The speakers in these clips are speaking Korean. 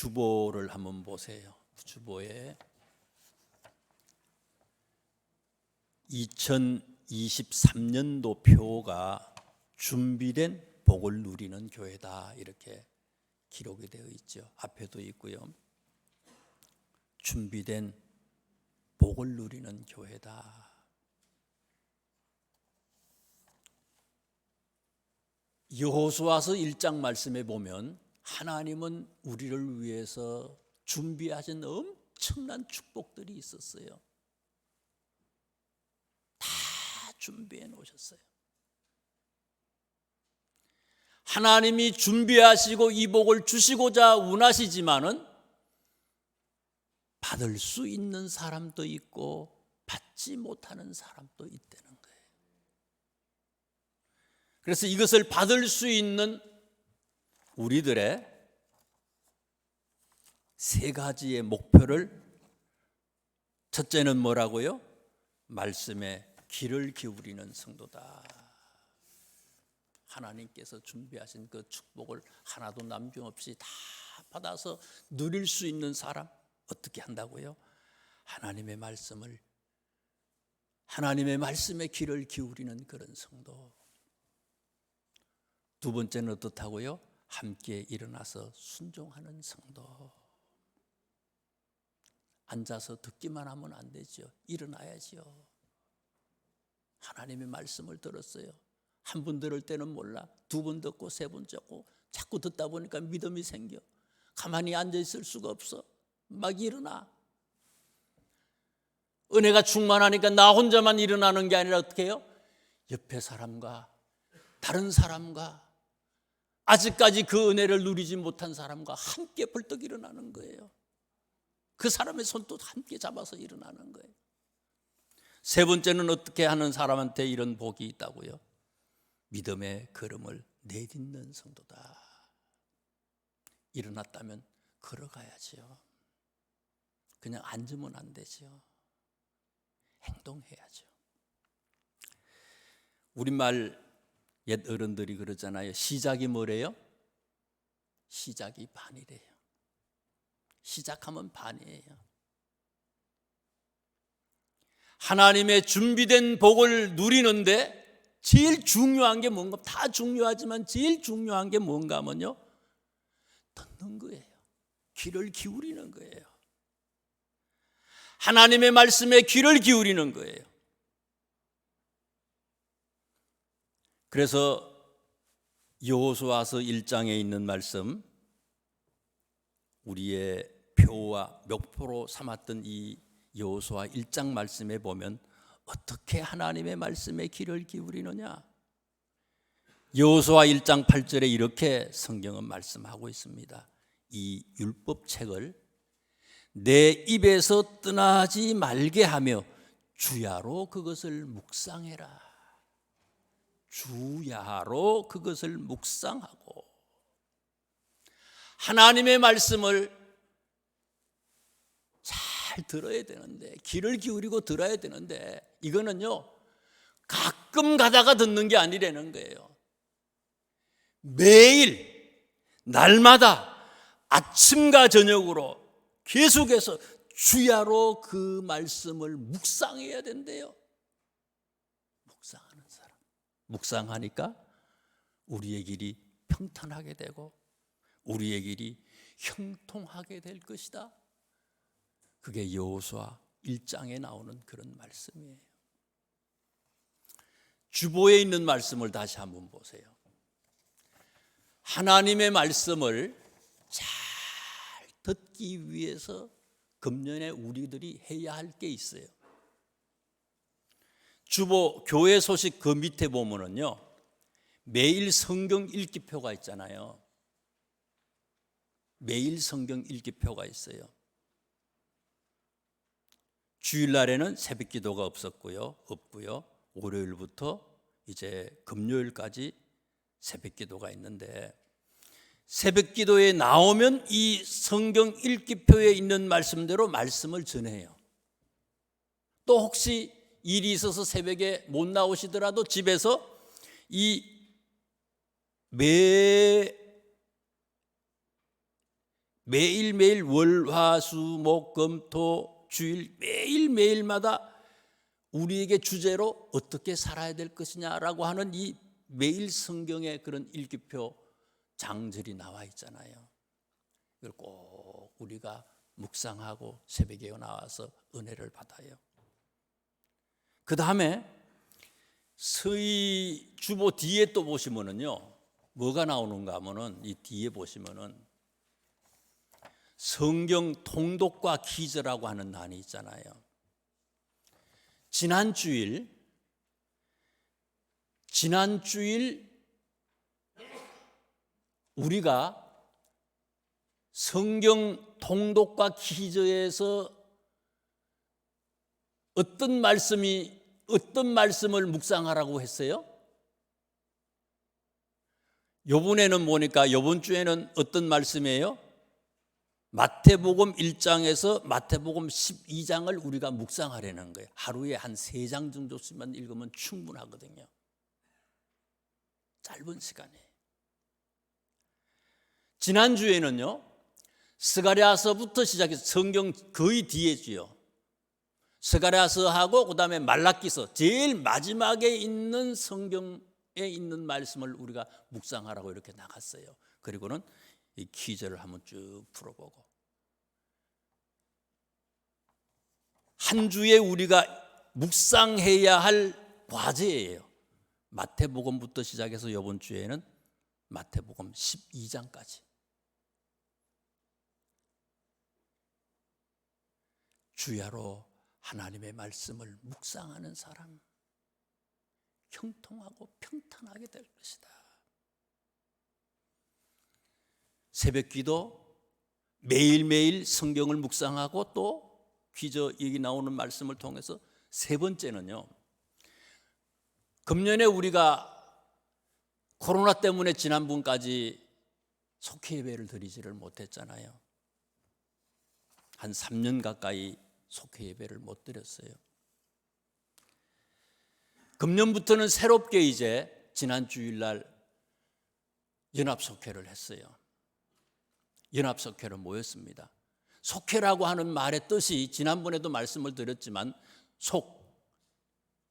주보를 한번 보세요. 주보에 2023년도 표가 준비된 복을 누리는 교회다, 이렇게 기록이 되어 있죠. 앞에도 있고요. 준비된 복을 누리는 교회다. 여호수아서 1장 말씀에 보면 하나님은 우리를 위해서 준비하신 엄청난 축복들이 있었어요. 다 준비해 놓으셨어요. 하나님이 준비하시고 이 복을 주시고자 원하시지만은 받을 수 있는 사람도 있고 받지 못하는 사람도 있다는 거예요. 그래서 이것을 받을 수 있는 우리들의 세 가지의 목표를, 첫째는 뭐라고요? 말씀에 귀를 기울이는 성도다. 하나님께서 준비하신 그 축복을 하나도 남김없이 다 받아서 누릴 수 있는 사람, 어떻게 한다고요? 하나님의 말씀에 귀를 기울이는 그런 성도. 두 번째는 어떻다고요? 함께 일어나서 순종하는 성도. 앉아서 듣기만 하면 안 되죠. 일어나야죠. 하나님의 말씀을 들었어요. 한 번 들을 때는 몰라. 두 번 듣고 세 번 듣고 자꾸 듣다 보니까 믿음이 생겨. 가만히 앉아 있을 수가 없어. 막 일어나. 은혜가 충만하니까 나 혼자만 일어나는 게 아니라 어떻게 해요? 옆에 사람과 다른 사람과 아직까지 그 은혜를 누리지 못한 사람과 함께 벌떡 일어나는 거예요. 그 사람의 손도 함께 잡아서 일어나는 거예요. 세 번째는 어떻게 하는 사람한테 이런 복이 있다고요? 믿음의 걸음을 내딛는 성도다. 일어났다면 걸어가야죠. 그냥 앉으면 안 되죠. 행동해야죠. 우리말 옛 어른들이 그러잖아요. 시작이 뭐래요? 시작이 반이래요. 시작하면 반이에요. 하나님의 준비된 복을 누리는데 제일 중요한 게 뭔가, 다 중요하지만 제일 중요한 게 뭔가 하면요, 듣는 거예요. 귀를 기울이는 거예요. 하나님의 말씀에 귀를 기울이는 거예요. 그래서 여호수아서 1장에 있는 말씀, 우리의 표와 목표로 삼았던 이 여호수아 1장 말씀에 보면 어떻게 하나님의 말씀에 귀를 기울이느냐? 여호수아 1장 8절에 이렇게 성경은 말씀하고 있습니다. 이 율법책을 내 입에서 떠나지 말게 하며 주야로 그것을 묵상해라. 주야로 그것을 묵상하고. 하나님의 말씀을 잘 들어야 되는데, 귀를 기울이고 들어야 되는데, 이거는요 가끔 가다가 듣는 게 아니라는 거예요. 매일 날마다 아침과 저녁으로 계속해서 주야로 그 말씀을 묵상해야 된대요. 묵상하는 사람, 묵상하니까 우리의 길이 평탄하게 되고 우리의 길이 형통하게 될 것이다. 그게 여호수아 1장에 나오는 그런 말씀이에요. 주보에 있는 말씀을 다시 한번 보세요. 하나님의 말씀을 잘 듣기 위해서 금년에 우리들이 해야 할 게 있어요. 주보 교회 소식 그 밑에 보면은요, 매일 성경 읽기표가 있잖아요. 매일 성경 읽기표가 있어요. 주일날에는 새벽 기도가 없고요. 월요일부터 이제 금요일까지 새벽 기도가 있는데, 새벽 기도에 나오면 이 성경 읽기표에 있는 말씀대로 말씀을 전해요. 또 혹시 일이 있어서 새벽에 못 나오시더라도 집에서 이 매일매일 월화수목금토 주일 매일매일마다 우리에게 주제로 어떻게 살아야 될 것이냐라고 하는 이 매일 성경에 그런 일기표 장절이 나와 있잖아요. 이걸 꼭 우리가 묵상하고 새벽에 나와서 은혜를 받아요. 그 다음에 서희 주보 뒤에 또 보시면은요, 뭐가 나오는가 하면은 이 뒤에 보시면은 성경 통독과 기저라고 하는 난이 있잖아요. 지난주일 우리가 성경 통독과 기저에서 어떤 말씀을 묵상하라고 했어요? 요번에는 보니까 요번 주에는 어떤 말씀이에요? 마태복음 1장에서 마태복음 12장을 우리가 묵상하려는 거예요. 하루에 한 3장 정도씩만 읽으면 충분하거든요. 짧은 시간에. 지난주에는요, 스가랴서부터 시작해서 성경 거의 뒤에지요. 스가랴서하고 그 다음에 말라기서 제일 마지막에 있는 성경에 있는 말씀을 우리가 묵상하라고 이렇게 나갔어요. 그리고는 이 기절을 한번 쭉 풀어보고, 한 주에 우리가 묵상해야 할 과제예요. 마태복음부터 시작해서 이번 주에는 마태복음 12장까지. 주야로 하나님의 말씀을 묵상하는 사람, 형통하고 평탄하게 될 것이다. 새벽기도 매일매일 성경을 묵상하고 또 기저 얘기 나오는 말씀을 통해서 세 번째는요, 금년에 우리가 코로나 때문에 지난번까지 속회 예배를 드리지를 못했잖아요. 한 3년 가까이 속회 예배를 못 드렸어요. 금년부터는 새롭게 이제 지난 주일날 연합속회를 했어요. 연합속회로 모였습니다. 속회라고 하는 말의 뜻이 지난번에도 말씀을 드렸지만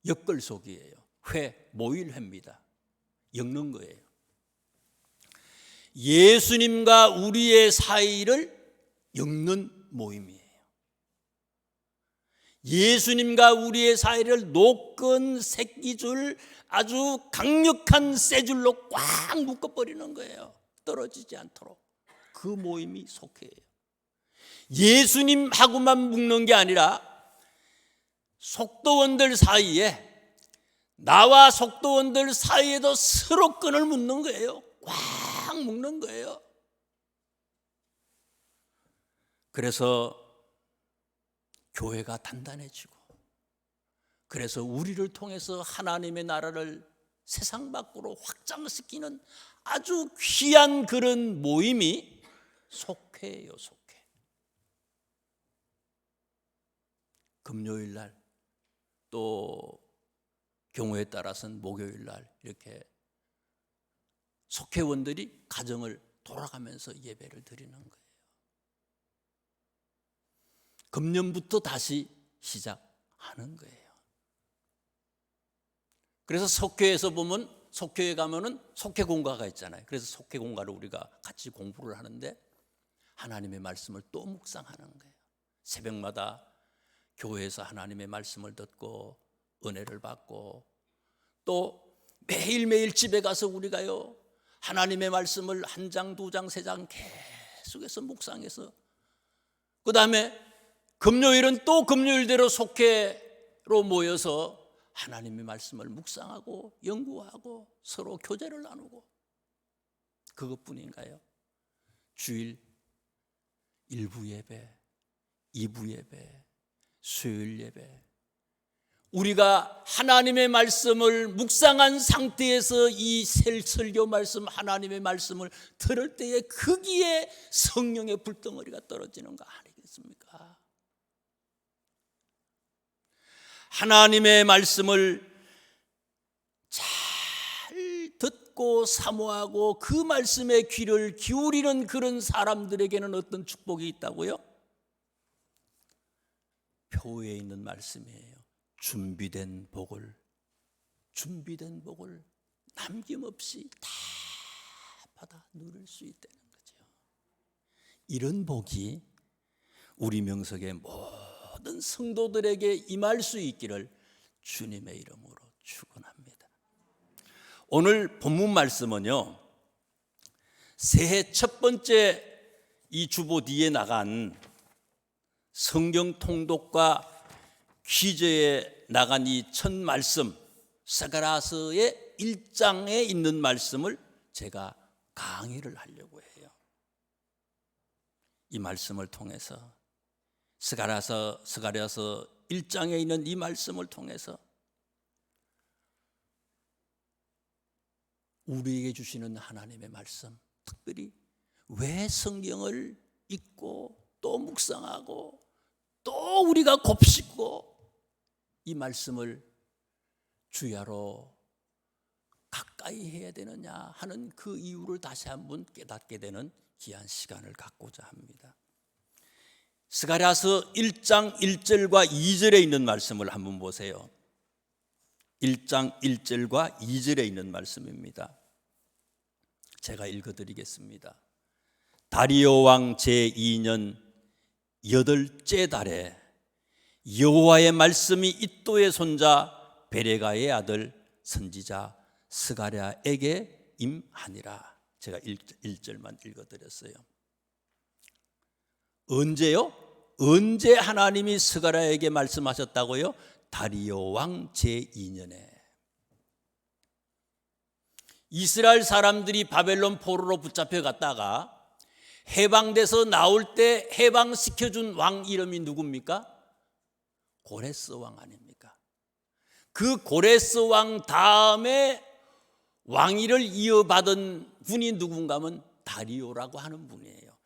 엮을속이에요. 회, 모일회입니다. 엮는 거예요. 예수님과 우리의 사이를 엮는 모임이에요. 예수님과 우리의 사이를 노끈 새끼줄 아주 강력한 쇠줄로 꽉 묶어버리는 거예요. 떨어지지 않도록. 그 모임이 속회예요. 예수님하고만 묶는 게 아니라 속도원들 사이에, 나와 속도원들 사이에도 서로 끈을 묶는 거예요. 꽉 묶는 거예요. 그래서 교회가 단단해지고, 그래서 우리를 통해서 하나님의 나라를 세상 밖으로 확장시키는 아주 귀한 그런 모임이 속회예요. 속회. 금요일 날, 또 경우에 따라서는 목요일 날 이렇게 속회원들이 가정을 돌아가면서 예배를 드리는 거예요. 금년부터 다시 시작하는 거예요. 그래서 속회에서 보면, 속회에 가면은 속회 공과가 있잖아요. 그래서 속회 공과를 우리가 같이 공부를 하는데 하나님의 말씀을 또 묵상하는 거예요. 새벽마다 교회에서 하나님의 말씀을 듣고 은혜를 받고, 또 매일매일 집에 가서 우리가요 하나님의 말씀을 1장, 2장, 3장 계속해서 묵상해서, 그 다음에 금요일은 또 금요일대로 속회로 모여서 하나님의 말씀을 묵상하고 연구하고 서로 교제를 나누고, 그것뿐인가요? 주일 1부 예배, 2부 예배, 수요일 예배, 우리가 하나님의 말씀을 묵상한 상태에서 이 설교 말씀, 하나님의 말씀을 들을 때에 거기에 성령의 불덩어리가 떨어지는 거 아니겠습니까? 하나님의 말씀을 잘 듣고 사모하고 그 말씀에 귀를 기울이는 그런 사람들에게는 어떤 축복이 있다고요? 표에 있는 말씀이에요. 준비된 복을 남김없이 다 받아 누릴 수 있다는 거죠. 이런 복이 우리 명석의 모든 성도들에게 임할 수 있기를 주님의 이름으로 축원합니다. 오늘 본문 말씀은요, 새해 첫 번째 이 주보 뒤에 나간 성경 통독과 퀴즈에 나간 이 첫 말씀, 스가랴서의 1장에 있는 말씀을 제가 강의를 하려고 해요. 이 말씀을 통해서 스가랴서 1장에 있는 이 말씀을 통해서 우리에게 주시는 하나님의 말씀, 특별히 왜 성경을 읽고 또 묵상하고 또 우리가 곱씹고 이 말씀을 주야로 가까이 해야 되느냐 하는 그 이유를 다시 한번 깨닫게 되는 귀한 시간을 갖고자 합니다. 스가랴서 1장 1절과 2절에 있는 말씀을 한번 보세요. 1장 1절과 2절에 있는 말씀입니다. 제가 읽어드리겠습니다. 다리오 왕 제2년 8째 달에 여호와의 말씀이 이도의 손자 베레가의 아들 선지자 스가랴에게 임하니라. 제가 1절만 읽어드렸어요. 언제요? 언제 하나님이 스가랴에게 말씀하셨다고요? 다리오 왕 제2년에. 이스라엘 사람들이 바벨론 포로로 붙잡혀 갔다가 해방돼서 나올 때 해방시켜준 왕 이름이 누굽니까? 고레스 왕 아닙니까? 그 고레스 왕 다음에 왕위를 이어받은 분이 누군가 하면 다리오라고 하는 분이에요.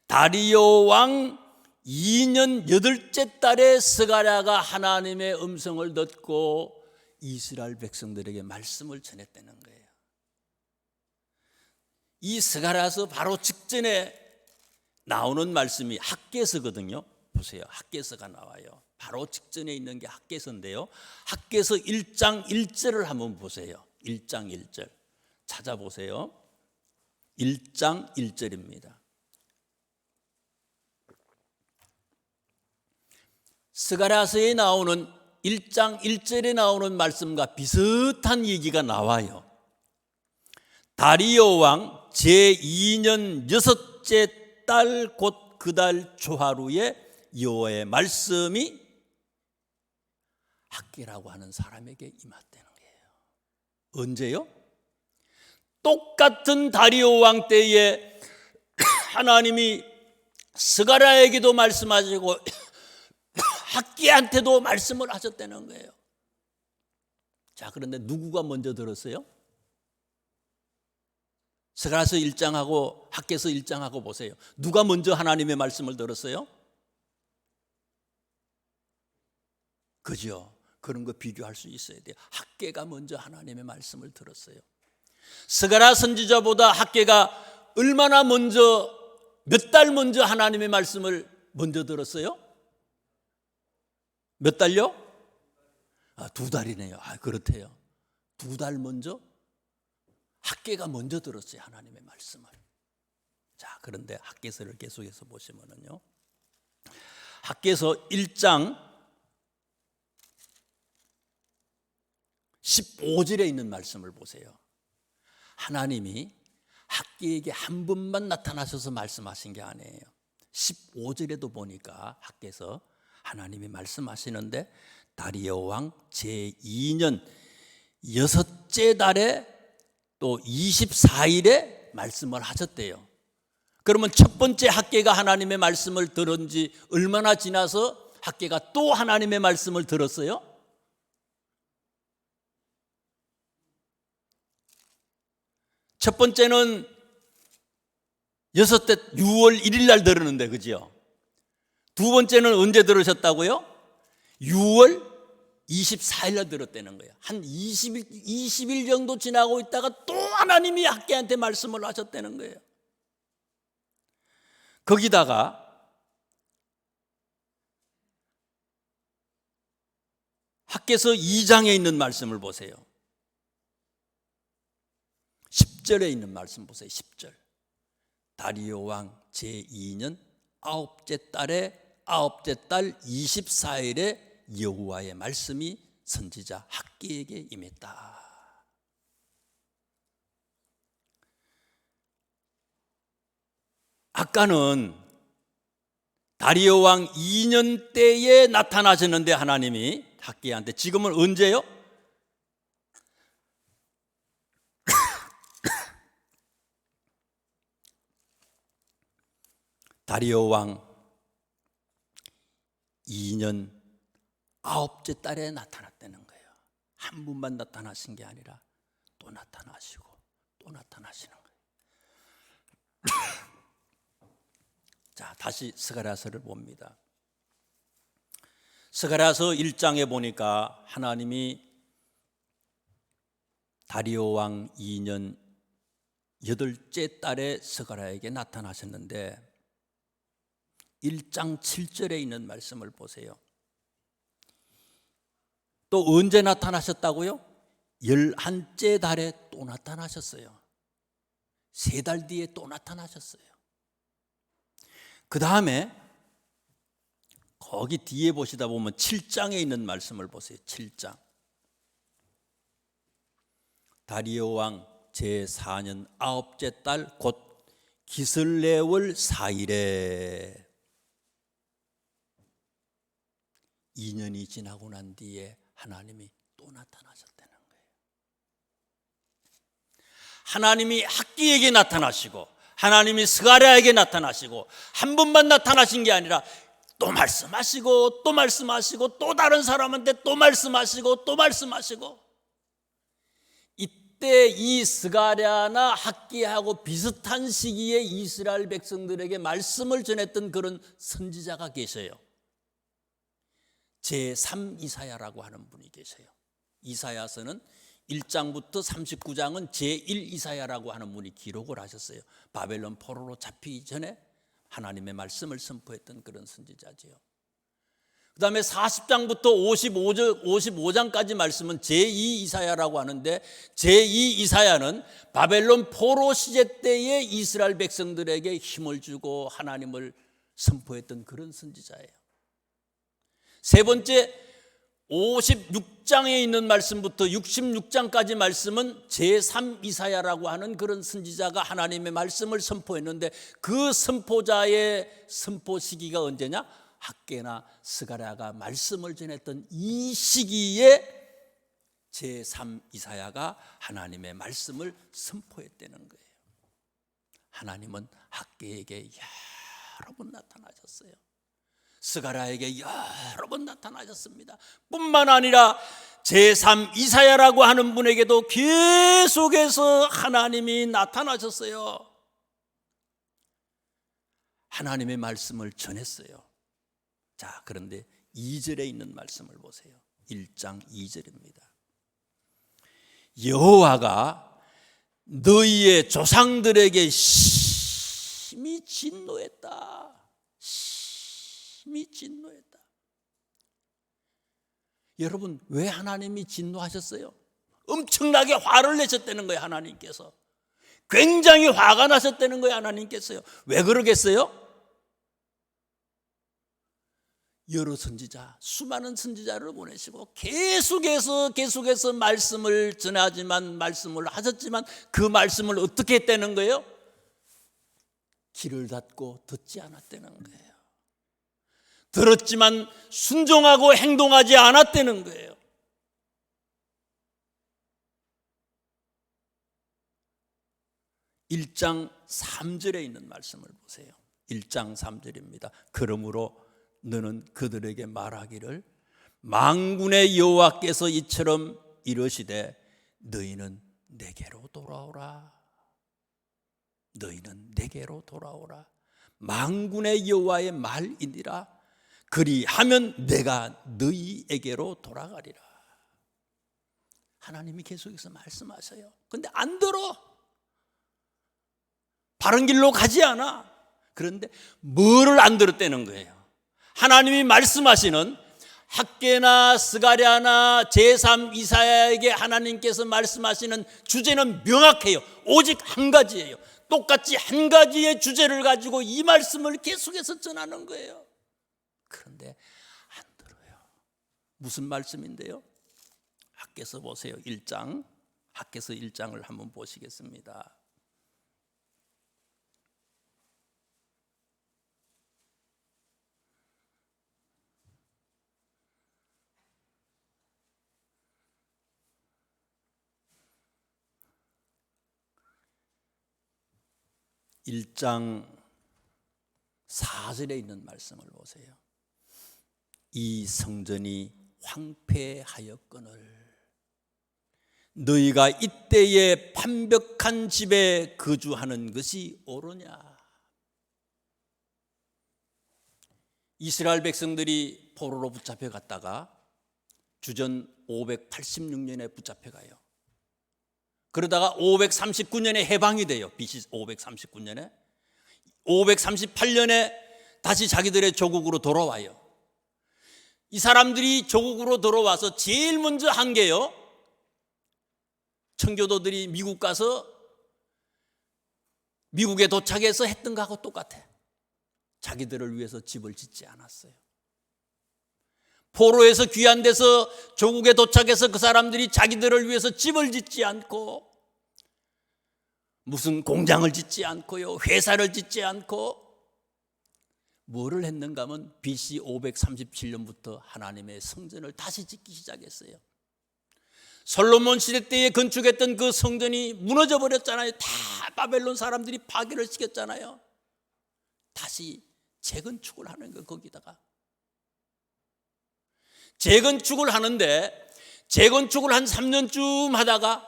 다리오 왕 2년 8째 달에 스가랴가 하나님의 음성을 듣고 이스라엘 백성들에게 말씀을 전했다는 거예요. 이 스가랴서 바로 직전에 나오는 말씀이 학개서거든요. 보세요. 학개서가 나와요. 바로 직전에 있는 게 학개서인데요. 학개서 1장 1절을 한번 보세요. 1장 1절 찾아보세요. 1장 1절입니다. 스가랴서에 나오는 1장 1절에 나오는 말씀과 비슷한 얘기가 나와요. 다리오 왕 제2년 6째 달 곧 그 달 초하루에 여호와의 말씀이 학개라고 하는 사람에게 임했다는 거예요. 언제요? 똑같은 다리오 왕 때에 하나님이 스가랴에게도 말씀하시고 학개한테도 말씀을 하셨다는 거예요. 자, 그런데 누구가 먼저 들었어요? 스가랴서 1장하고 학개서 1장하고 보세요. 누가 먼저 하나님의 말씀을 들었어요? 그죠? 그런 거 비교할 수 있어야 돼요. 학개가 먼저 하나님의 말씀을 들었어요. 스가랴 선지자보다 학개가 얼마나 먼저, 몇 달 먼저 하나님의 말씀을 먼저 들었어요? 몇 달요? 2달이네요. 그렇대요. 2달 먼저 학개가 먼저 들었어요. 하나님의 말씀을. 자, 그런데 학개서를 계속해서 보시면은요, 학개서 1장 15절에 있는 말씀을 보세요. 하나님이 학개에게 한 번만 나타나셔서 말씀하신 게 아니에요. 15절에도 보니까 학개서 하나님이 말씀하시는데 다리오 왕 제2년 6째 달에 또 24일에 말씀을 하셨대요. 그러면 첫 번째 학개가 하나님의 말씀을 들은 지 얼마나 지나서 학개가 또 하나님의 말씀을 들었어요? 첫 번째는 6월 1일 날 들었는데, 그죠? 두 번째는 언제 들으셨다고요? 6월 24일 날 들었다는 거예요. 한 20일 정도 지나고 있다가 또 하나님이 학개한테 말씀을 하셨다는 거예요. 거기다가 학개서 2장에 있는 말씀을 보세요. 10절에 있는 말씀 보세요. 10절. 다리오 왕 제2년 아홉째 달 24일에 여호와의 말씀이 선지자 학개에게 임했다. 아까는 다리오 왕 2년 때에 나타나셨는데 하나님이 학개한테, 지금은 언제요? 다리오 왕 2년 아홉째 달에 나타났다는 거예요. 한 분만 나타나신 게 아니라 또 나타나시고 또 나타나시는 거예요. 자, 다시 스가랴서를 봅니다. 스가랴서 1장에 보니까 하나님이 다리오 왕 2년 8째 달에 스가랴에게 나타나셨는데 1장 7절에 있는 말씀을 보세요. 또 언제 나타나셨다고요? 11째 달에 또 나타나셨어요. 3달 뒤에 또 나타나셨어요. 그 다음에 거기 뒤에 보시다 보면 7장에 있는 말씀을 보세요. 7장. 다리오 왕 제4년 아홉째 달 곧 기슬레월 4일에 2년이 지나고 난 뒤에 하나님이 또 나타나셨다는 거예요. 하나님이 학기에게 나타나시고 하나님이 스가랴에게 나타나시고 한 번만 나타나신 게 아니라 또 말씀하시고 또 말씀하시고 또 다른 사람한테 또 말씀하시고 또 말씀하시고, 이때 이 스가랴나 학기하고 비슷한 시기에 이스라엘 백성들에게 말씀을 전했던 그런 선지자가 계셔요. 제3 이사야라고 하는 분이 계세요. 이사야서는 1장부터 39장은 제1 이사야라고 하는 분이 기록을 하셨어요. 바벨론 포로로 잡히기 전에 하나님의 말씀을 선포했던 그런 선지자지요. 그 다음에 40장부터 55장까지 말씀은 제2 이사야라고 하는데, 제2 이사야는 바벨론 포로 시제 때에 이스라엘 백성들에게 힘을 주고 하나님을 선포했던 그런 선지자예요. 세 번째 56장에 있는 말씀부터 66장까지 말씀은 제3 이사야라고 하는 그런 선지자가 하나님의 말씀을 선포했는데, 그 선포자의 선포 시기가 언제냐? 학개나 스가랴가 말씀을 전했던 이 시기에 제3 이사야가 하나님의 말씀을 선포했다는 거예요. 하나님은 학개에게 여러 번 나타나셨어요. 스가랴에게 여러 번 나타나셨습니다. 뿐만 아니라 제3 이사야라고 하는 분에게도 계속해서 하나님이 나타나셨어요. 하나님의 말씀을 전했어요. 자, 그런데 2절에 있는 말씀을 보세요. 1장 2절입니다. 여호와가 너희의 조상들에게 심히 진노했다. 심히 진노했다. 여러분, 왜 하나님이 진노하셨어요? 엄청나게 화를 내셨다는 거예요. 하나님께서 굉장히 화가 나셨다는 거예요. 하나님께서요. 왜 그러겠어요? 여러 선지자, 수많은 선지자를 보내시고 계속해서 말씀을 전하지만, 말씀을 하셨지만 그 말씀을 어떻게 했다는 거예요? 귀를 닫고 듣지 않았다는 거예요. 들었지만 순종하고 행동하지 않았다는 거예요. (1장 3절에) 있는 말씀을 보세요. 1장 3절입니다. 그러므로 너는 그들에게 말하기를 만군의 여호와께서 이처럼 이르시되 너희는 내게로 돌아오라. 너희는 내게로 돌아오라. 만군의 여호와의 말이니라. 그리하면 내가 너희에게로 돌아가리라. 하나님이 계속해서 말씀하셔요. 근데 안 들어. 바른 길로 가지 않아. 그런데 뭐를 안 들었다는 거예요? 하나님이 말씀하시는 학개나 스가랴나 제3 이사야에게 하나님께서 말씀하시는 주제는 명확해요. 오직 한 가지예요. 똑같이 한 가지의 주제를 가지고 이 말씀을 계속해서 전하는 거예요. 그런데 안 들어요. 무슨 말씀인데요? 학개서 보세요. 1장. 학개서 1장을 한번 보시겠습니다. (1장 4절에) 있는 말씀을 보세요. 이 성전이 황폐하였거늘 너희가 이때에 판벽한 집에 거주하는 것이 옳으냐. 이스라엘 백성들이 포로로 붙잡혀 갔다가 주전 586년에 붙잡혀 가요. 그러다가 539년에 해방이 돼요. BC 539년에. 538년에 다시 자기들의 조국으로 돌아와요. 이 사람들이 조국으로 돌아와서 제일 먼저 한 게요, 청교도들이 미국 가서 미국에 도착해서 했던 거하고 똑같아. 자기들을 위해서 집을 짓지 않았어요. 포로에서 귀한 데서 조국에 도착해서 그 사람들이 자기들을 위해서 집을 짓지 않고 무슨 공장을 짓지 않고요, 회사를 짓지 않고 뭐를 했는가 하면 BC 537년부터 하나님의 성전을 다시 짓기 시작했어요. 솔로몬 시대 때에 건축했던 그 성전이 무너져 버렸잖아요. 다 바벨론 사람들이 파괴를 시켰잖아요. 다시 재건축을 하는 거. 거기다가 재건축을 하는데 재건축을 한 3년쯤 하다가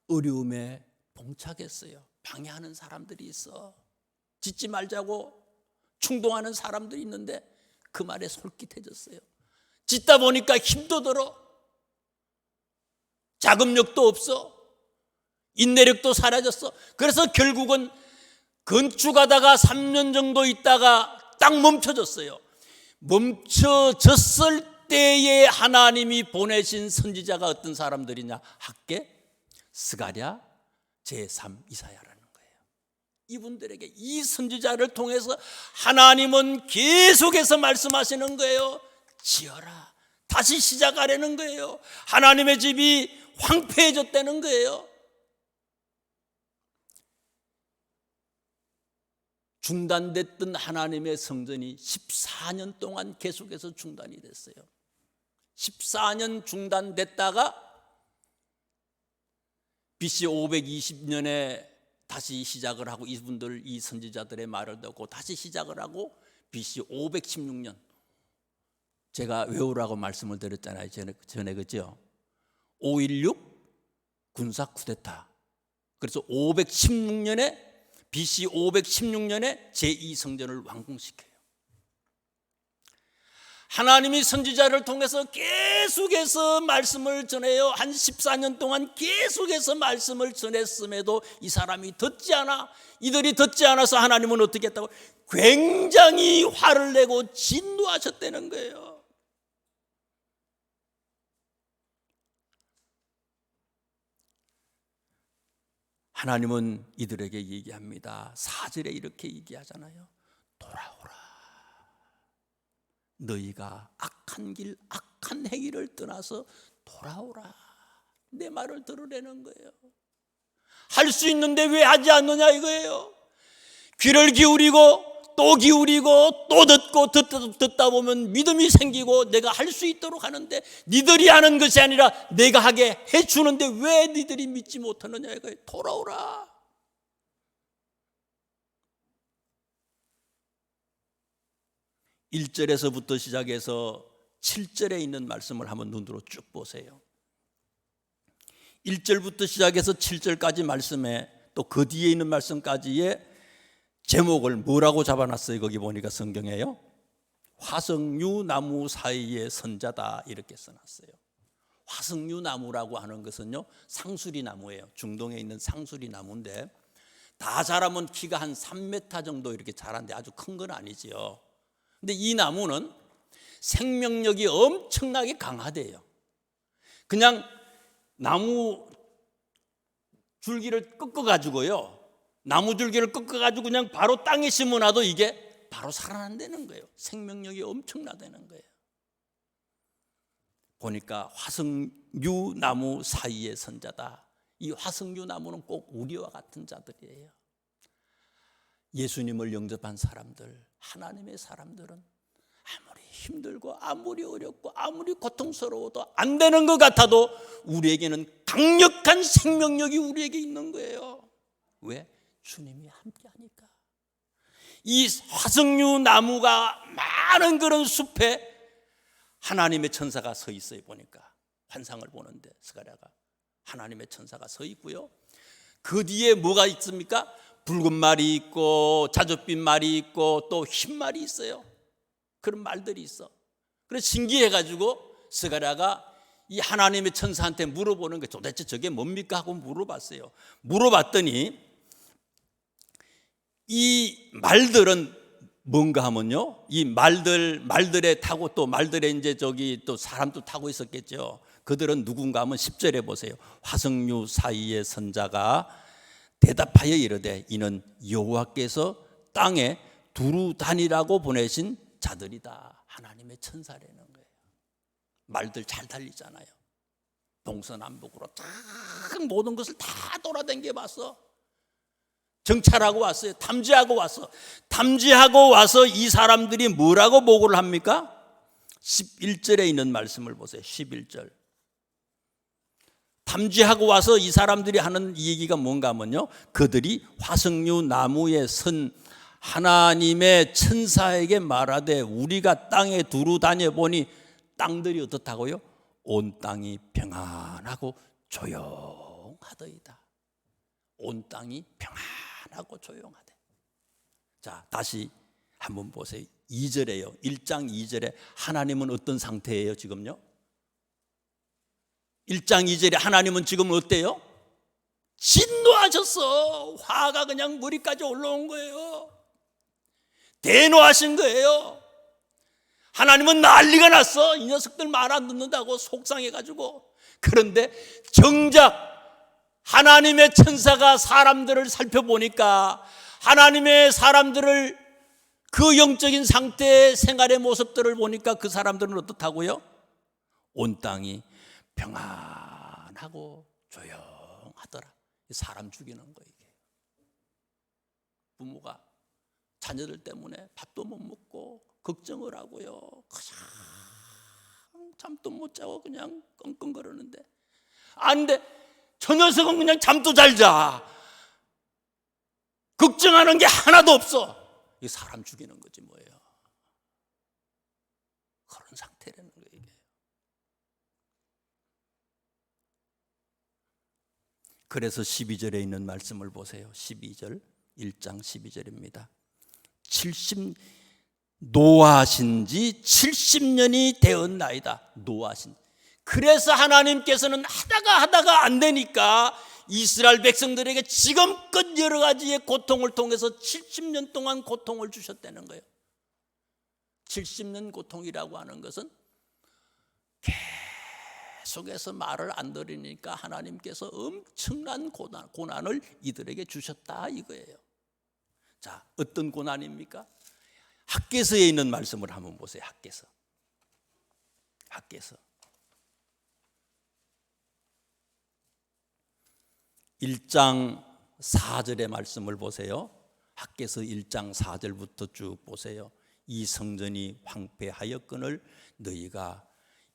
어려움에 봉착했어요. 방해하는 사람들이 있어. 짓지 말자고 충동하는 사람들이 있는데 그 말에 솔깃해졌어요. 짓다 보니까 힘도 들어, 자금력도 없어, 인내력도 사라졌어. 그래서 결국은 건축하다가 3년 정도 있다가 딱 멈춰졌어요. 멈춰졌을 때에 하나님이 보내신 선지자가 어떤 사람들이냐? 학개, 스가랴, 제3 이사야라는 거예요. 이분들에게 이 선지자를 통해서 하나님은 계속해서 말씀하시는 거예요. 지어라, 다시 시작하라는 거예요. 하나님의 집이 황폐해졌다는 거예요. 중단됐던 하나님의 성전이 14년 동안 계속해서 중단이 됐어요. 14년 중단됐다가 BC 520년에 다시 시작을 하고 이분들, 이 선지자들의 말을 듣고 다시 시작을 하고 BC 516년, 제가 외우라고 말씀을 드렸잖아요. 전에 그죠? 5.16 군사 쿠데타. 그래서 516년에 BC 516년에 제2성전을 완공시켜요. 하나님이 선지자를 통해서 계속해서 말씀을 전해요. 한 14년 동안 계속해서 말씀을 전했음에도 이 사람이 듣지 않아. 이들이 듣지 않아서 하나님은 어떻게 했다고? 굉장히 화를 내고 진노하셨다는 거예요. 하나님은 이들에게 얘기합니다. 4절에 이렇게 얘기하잖아요. 돌아오라. 너희가 악한 길, 악한 행위를 떠나서 돌아오라. 내 말을 들으라는 거예요. 할 수 있는데 왜 하지 않느냐 이거예요. 귀를 기울이고 또 기울이고 또 듣고 듣다 보면 믿음이 생기고 내가 할 수 있도록 하는데, 니들이 하는 것이 아니라 내가 하게 해주는데 왜 니들이 믿지 못하느냐 이거예요. 돌아오라. (1절에서부터) 시작해서 (7절에) 있는 말씀을 한번 눈으로 쭉 보세요. 1절부터 시작해서 7절까지 말씀에 또 그 뒤에 있는 말씀까지의 제목을 뭐라고 잡아놨어요? 거기 보니까 성경에요, 화석류 나무 사이에 선자다 이렇게 써놨어요. 화석류 나무라고 하는 것은요, 상수리 나무예요. 중동에 있는 상수리 나무인데 다 자라면 키가 한 3m 정도 이렇게 자란데 아주 큰 건 아니지요. 근데 이 나무는 생명력이 엄청나게 강하대요. 그냥 나무 줄기를 꺾어가지고요, 나무 줄기를 꺾어가지고 그냥 바로 땅에 심어놔도 이게 바로 살아난다는 거예요. 생명력이 엄청나다는 거예요. 보니까 화석류 나무 사이의 선자다. 이 화석류 나무는 꼭 우리와 같은 자들이에요. 예수님을 영접한 사람들, 하나님의 사람들은 아무리 힘들고 아무리 어렵고 아무리 고통스러워도 안 되는 것 같아도 우리에게는 강력한 생명력이 우리에게 있는 거예요. 왜? 주님이 함께하니까. 이 화석류 나무가 많은 그런 숲에 하나님의 천사가 서 있어요. 보니까 환상을 보는데 스가랴가 하나님의 천사가 서 있고요, 그 뒤에 뭐가 있습니까? 붉은 말이 있고 자줏빛 말이 있고 또 흰 말이 있어요. 그런 말들이 있어. 그래서 신기해가지고 스가랴가 이 하나님의 천사한테 물어보는 게 도대체 저게 뭡니까 하고 물어봤어요. 물어봤더니 이 말들은 뭔가 하면요, 이 말들에 타고 또 말들에 이제 저기 또 사람도 타고 있었겠죠. 그들은 누군가 하면 10절에 보세요. 화석류 사이의 선자가 대답하여 이르되 이는 여호와께서 땅에 두루 다니라고 보내신 자들이다. 하나님의 천사라는 거예요. 말들 잘 달리잖아요. 동서남북으로 다 모든 것을 다 돌아다녀 봤어. 정찰하고 왔어요. 탐지하고 왔어. 탐지하고 와서 이 사람들이 뭐라고 보고를 합니까? 11절에 있는 말씀을 보세요. 11절. 탐지하고 와서 이 사람들이 하는 얘기가 뭔가 하면요, 그들이 화석류 나무에 선 하나님의 천사에게 말하되 우리가 땅에 두루 다녀보니 땅들이 어떻다고요? 온 땅이 평안하고 조용하더이다. 온 땅이 평안하고 조용하대. 자, 다시 한번 보세요. 2절에요. 1장 2절에 하나님은 어떤 상태예요 지금요? 1장 2절에 하나님은 지금 어때요? 진노하셨어. 화가 그냥 머리까지 올라온 거예요. 대노하신 거예요. 하나님은 난리가 났어. 이 녀석들 말 안 듣는다고 속상해가지고. 그런데 정작 하나님의 천사가 사람들을 살펴보니까 하나님의 사람들을 그 영적인 상태의 생활의 모습들을 보니까 그 사람들은 어떻다고요? 온 땅이 평안하고 조용하더라. 사람 죽이는 거 이게. 부모가 자녀들 때문에 밥도 못 먹고 걱정을 하고요, 그냥 잠도 못 자고 그냥 끙끙거리는데, 안 돼. 저 녀석은 그냥 잠도 잘 자. 걱정하는 게 하나도 없어. 이 사람 죽이는 거지 뭐예요. 그런 상태라는 거예요 이게. 그래서 12절에 있는 말씀을 보세요. 12절, 1장 12절입니다. 노하신 지 70년이 되었나이다. 노하신. 그래서 하나님께서는 하다가 안 되니까 이스라엘 백성들에게 지금껏 여러 가지의 고통을 통해서 70년 동안 고통을 주셨다는 거예요. 70년 고통이라고 하는 것은 계속해서 말을 안 들으니까 하나님께서 엄청난 고난을 이들에게 주셨다 이거예요. 자, 어떤 고난입니까? 학개서에 있는 말씀을 한번 보세요. 학개서 1장 4절의 말씀을 보세요. 학개서 1장 4절부터 쭉 보세요. 이 성전이 황폐하였거늘 너희가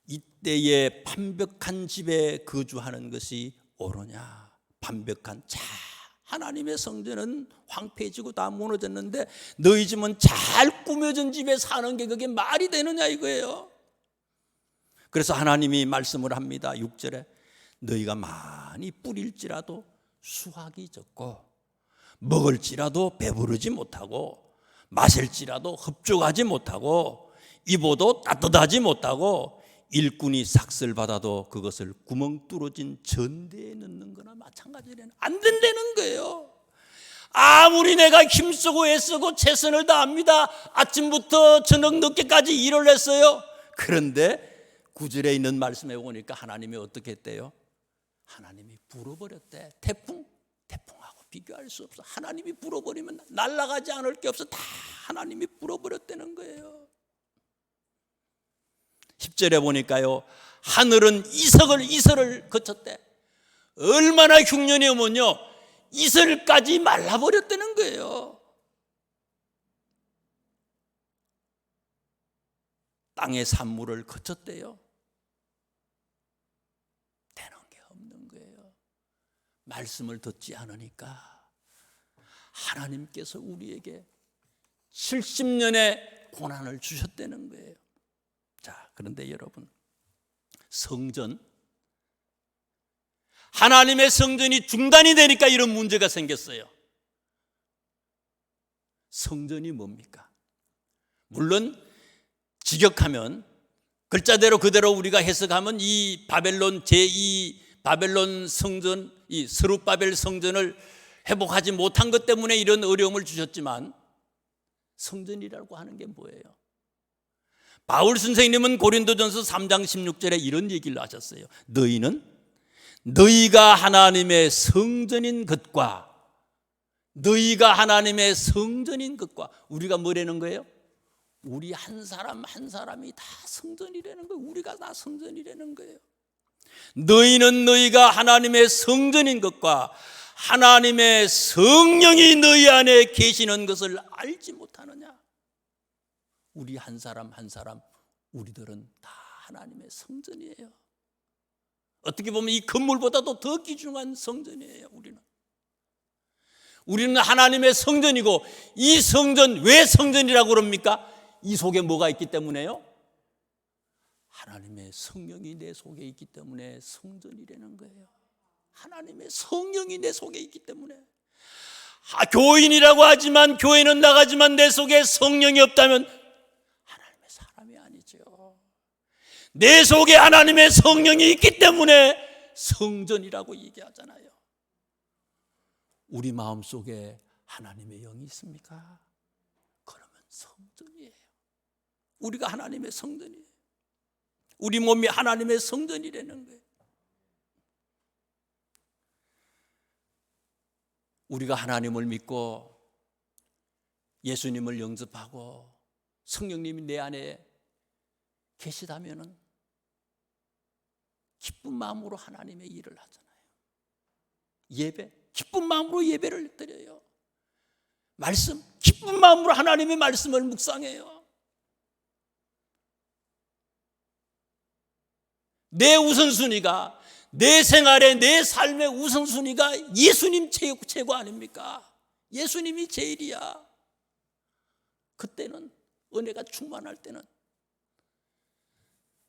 이때에 판벽한 집에 거주하는 것이 옳으냐. 판벽한 하나님의 성전은 황폐해지고 다 무너졌는데 너희 집은 잘 꾸며진 집에 사는 게 그게 말이 되느냐 이거예요. 그래서 하나님이 말씀을 합니다. 6절에 너희가 많이 뿌릴지라도 수확이 적고 먹을지라도 배부르지 못하고 마실지라도 흡족하지 못하고 입어도 따뜻하지 못하고 일꾼이 삭슬 받아도 그것을 구멍 뚫어진 전대에 넣는 거나 마찬가지라는, 안 된다는 거예요. 아무리 내가 힘쓰고 애쓰고 최선을 다합니다. 아침부터 저녁 늦게까지 일을 했어요. 그런데 9절에 있는 말씀에 보니까 하나님이 어떻게 했대요? 하나님이 불어버렸대. 태풍하고 비교할 수 없어. 하나님이 불어버리면 날아가지 않을 게 없어. 다 하나님이 불어버렸다는 거예요. 10절에 보니까요, 하늘은 이슬을 거쳤대. 얼마나 흉년이 오면요, 이슬까지 말라버렸다는 거예요. 땅의 산물을 거쳤대요. 되는 게 없는 거예요. 말씀을 듣지 않으니까 하나님께서 우리에게 70년의 고난을 주셨다는 거예요. 자, 그런데 여러분, 성전, 하나님의 성전이 중단이 되니까 이런 문제가 생겼어요. 성전이 뭡니까? 물론 직역하면, 글자대로 그대로 우리가 해석하면 이 바벨론 제2 바벨론 성전, 이 스룹바벨 성전을 회복하지 못한 것 때문에 이런 어려움을 주셨지만, 성전이라고 하는 게 뭐예요? 바울 선생님은 고린도전서 3장 16절에 이런 얘기를 하셨어요. 너희가 하나님의 성전인 것과, 너희가 하나님의 성전인 것과, 우리가 뭐라는 거예요? 우리 한 사람 한 사람이 다 성전이라는 거예요. 우리가 다 성전이라는 거예요. 너희는 너희가 하나님의 성전인 것과 하나님의 성령이 너희 안에 계시는 것을 알지 못하느냐? 우리 한 사람 한 사람, 우리들은 다 하나님의 성전이에요. 어떻게 보면 이 건물보다도 더 귀중한 성전이에요. 우리는 하나님의 성전이고, 이 성전, 왜 성전이라고 그럽니까? 이 속에 뭐가 있기 때문에요? 하나님의 성령이 내 속에 있기 때문에 성전이라는 거예요. 하나님의 성령이 내 속에 있기 때문에. 교인이라고 하지만, 교회는 나가지만 내 속에 성령이 없다면 하나님의 사람이 아니죠. 내 속에 하나님의 성령이 있기 때문에 성전이라고 얘기하잖아요. 우리 마음속에 하나님의 영이 있습니까? 그러면 성전이에요. 우리가 하나님의 성전이에요. 우리 몸이 하나님의 성전이라는 거예요. 우리가 하나님을 믿고 예수님을 영접하고 성령님이 내 안에 계시다면 기쁜 마음으로 하나님의 일을 하잖아요. 예배, 기쁜 마음으로 예배를 드려요. 말씀, 기쁜 마음으로 하나님의 말씀을 묵상해요. 내 우선순위가, 내 생활의, 내 삶의 우선순위가 예수님 최고 아닙니까? 예수님이 제일이야. 그때는, 은혜가 충만할 때는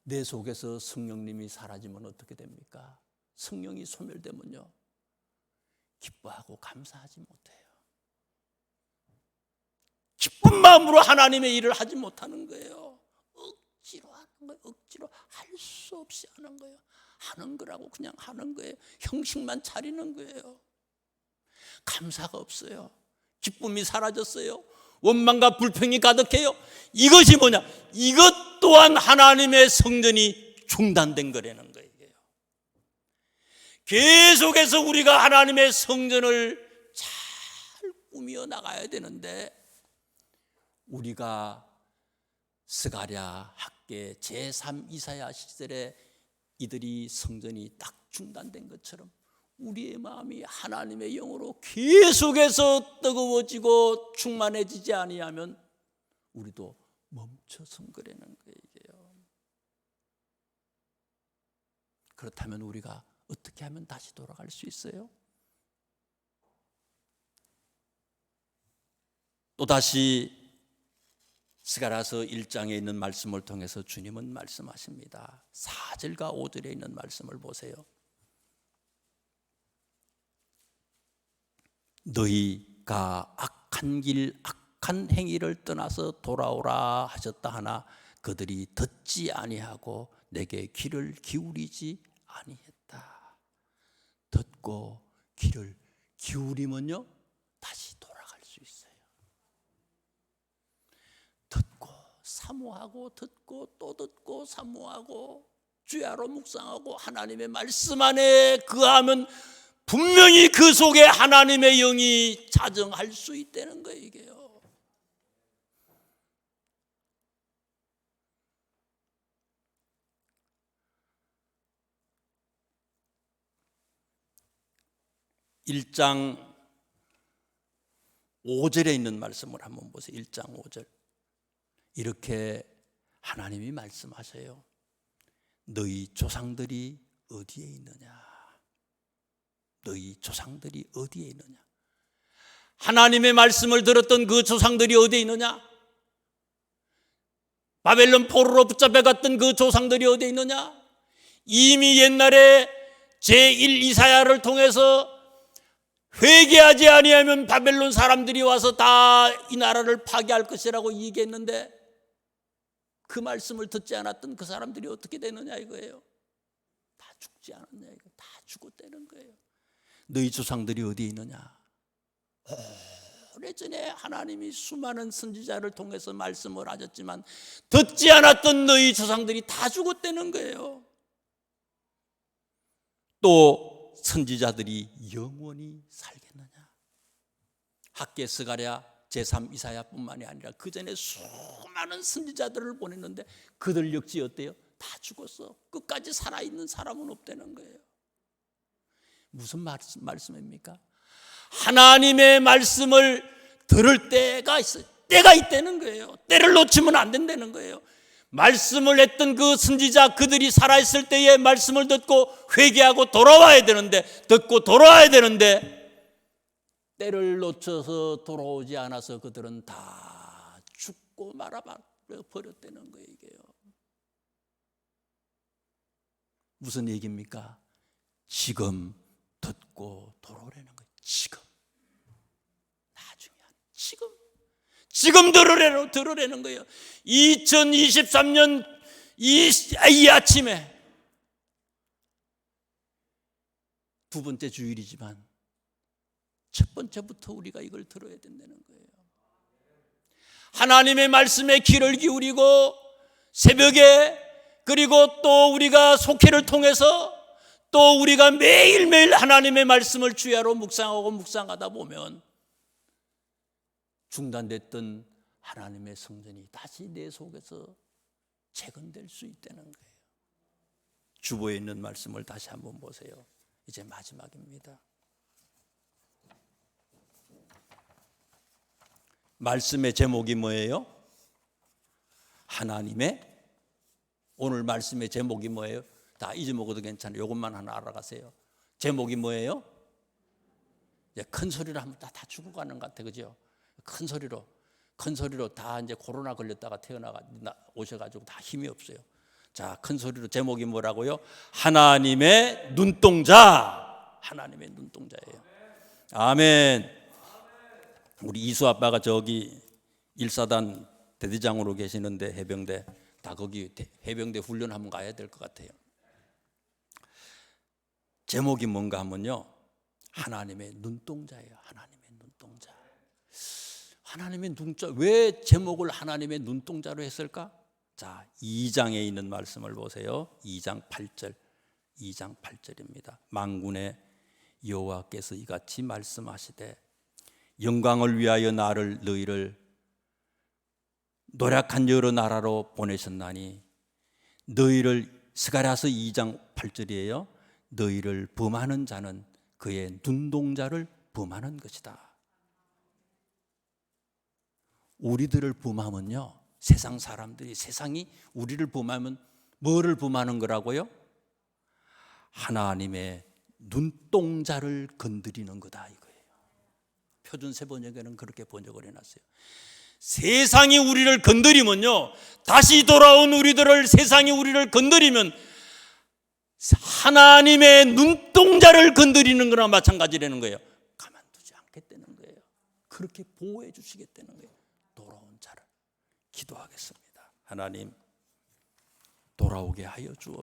내 속에서 성령님이 사라지면 어떻게 됩니까? 성령이 소멸되면요, 기뻐하고 감사하지 못해요. 기쁜 마음으로 하나님의 일을 하지 못하는 거예요. 억지로 하는 거예요. 억지로 할 수 없이 하는 거예요. 하는 거라고 그냥 하는 거예요. 형식만 차리는 거예요. 감사가 없어요. 기쁨이 사라졌어요. 원망과 불평이 가득해요. 이것이 뭐냐? 이것 또한 하나님의 성전이 중단된 거라는 거예요. 계속해서 우리가 하나님의 성전을 잘 꾸며 나가야 되는데, 우리가 스가랴, 학개, 제3 이사야 시절에 이들이 성전이 딱 중단된 것처럼 우리의 마음이 하나님의 영으로 계속해서 뜨거워지고 충만해지지 아니하면 우리도 멈춰선 거라는 거예요. 그렇다면 우리가 어떻게 하면 다시 돌아갈 수 있어요? 또다시 스가랴서 1장에 있는 말씀을 통해서 주님은 말씀하십니다. 4절과 5절에 있는 말씀을 보세요. 너희가 악한 길, 악한 행위를 떠나서 돌아오라 하셨다 하나 그들이 듣지 아니하고 내게 귀를 기울이지 아니했다. 듣고 귀를 기울이면요 다시 돌아갈 수 있어요. 듣고 사모하고 듣고 또 듣고 사모하고 주야로 묵상하고 하나님의 말씀 안에 거하면 분명히 그 속에 하나님의 영이 자정할 수 있다는 거예요. 이게요. 일장 5절에 있는 말씀을 한번 보세요. 1장 5절. 이렇게 하나님이 말씀하셔요. 너희 조상들이 어디에 있느냐? 너희 조상들이 어디에 있느냐? 하나님의 말씀을 들었던 그 조상들이 어디에 있느냐? 바벨론 포로로 붙잡혀갔던 그 조상들이 어디에 있느냐? 이미 옛날에 제1 이사야를 통해서 회개하지 아니하면 바벨론 사람들이 와서 다 이 나라를 파괴할 것이라고 얘기했는데 그 말씀을 듣지 않았던 그 사람들이 어떻게 되느냐 이거예요. 다 죽지 않았냐 이거. 다 죽었다는 거예요. 너희 조상들이 어디에 있느냐? 오래전에 하나님이 수많은 선지자를 통해서 말씀을 하셨지만 듣지 않았던 너희 조상들이 다 죽었다는 거예요. 또 선지자들이 영원히 살겠느냐? 학개 스가랴 제3 이사야뿐만이 아니라 그 전에 수많은 선지자들을 보냈는데 그들 역시 어때요? 다 죽었어. 끝까지 살아있는 사람은 없다는 거예요. 무슨 말씀입니까? 하나님의 말씀을 들을 때가 있어요. 때가 있다는 거예요. 때를 놓치면 안 된다는 거예요. 말씀을 했던 그 선지자 그들이 살아있을 때에 말씀을 듣고 회개하고 돌아와야 되는데 듣고 돌아와야 되는데 때를 놓쳐서 돌아오지 않아서 그들은 다 죽고 말아버렸다는 거예요. 이게요. 무슨 얘기입니까? 지금 듣고 돌아오라는 거예요. 지금. 나중에 지금 들으라는 거예요. 2023년 이 아침에 두 번째 주일이지만 첫 번째부터 우리가 이걸 들어야 된다는 거예요. 하나님의 말씀에 귀를 기울이고 새벽에 그리고 또 우리가 속회를 통해서 또 우리가 매일매일 하나님의 말씀을 주야로 묵상하고 묵상하다 보면 중단됐던 하나님의 성전이 다시 내 속에서 재건될 수 있다는 거예요. 주보에 있는 말씀을 다시 한번 보세요. 이제 마지막입니다. 말씀의 제목이 뭐예요? 하나님의, 오늘 말씀의 제목이 뭐예요? 다 잊어먹어도 괜찮아요. 이것만 하나 알아가세요. 제목이 뭐예요? 큰 소리로 하면 다 죽어가는 것 같아, 그죠? 큰 소리로 다 이제 코로나 걸렸다가 오셔가지고 다 힘이 없어요. 자, 큰 소리로 제목이 뭐라고요? 하나님의 눈동자. 하나님의 눈동자예요. 아멘. 우리 이수 아빠가 저기 1사단 대대장으로 계시는데 해병대 다 거기 해병대 훈련 한번 가야 될 것 같아요. 제목이 뭔가 하면요, 하나님의 눈동자예요. 하나님의 눈동자. 하나님의 눈동자. 왜 제목을 하나님의 눈동자로 했을까? 자, 2장에 있는 말씀을 보세요. 2장 8절. 2장 8절입니다. 만군의 여호와께서 이같이 말씀하시되 영광을 위하여 너희를 노력한 여러 나라로 보내셨나니 너희를, 스가랴서 2장 8절이에요. 너희를 범하는 자는 그의 눈동자를 범하는 것이다. 우리들을 범하면요, 세상 사람들이, 세상이 우리를 범하면 뭐를 범하는 거라고요? 하나님의 눈동자를 건드리는 거다 이거예요. 표준세 번역에는 그렇게 번역을 해놨어요. 세상이 우리를 건드리면요, 다시 돌아온 우리들을, 세상이 우리를 건드리면 하나님의 눈동자를 건드리는 거나 마찬가지라는 거예요. 가만두지 않겠다는 거예요. 그렇게 보호해 주시겠다는 거예요. 돌아온 자를. 기도하겠습니다. 하나님, 돌아오게 하여 주옵소서.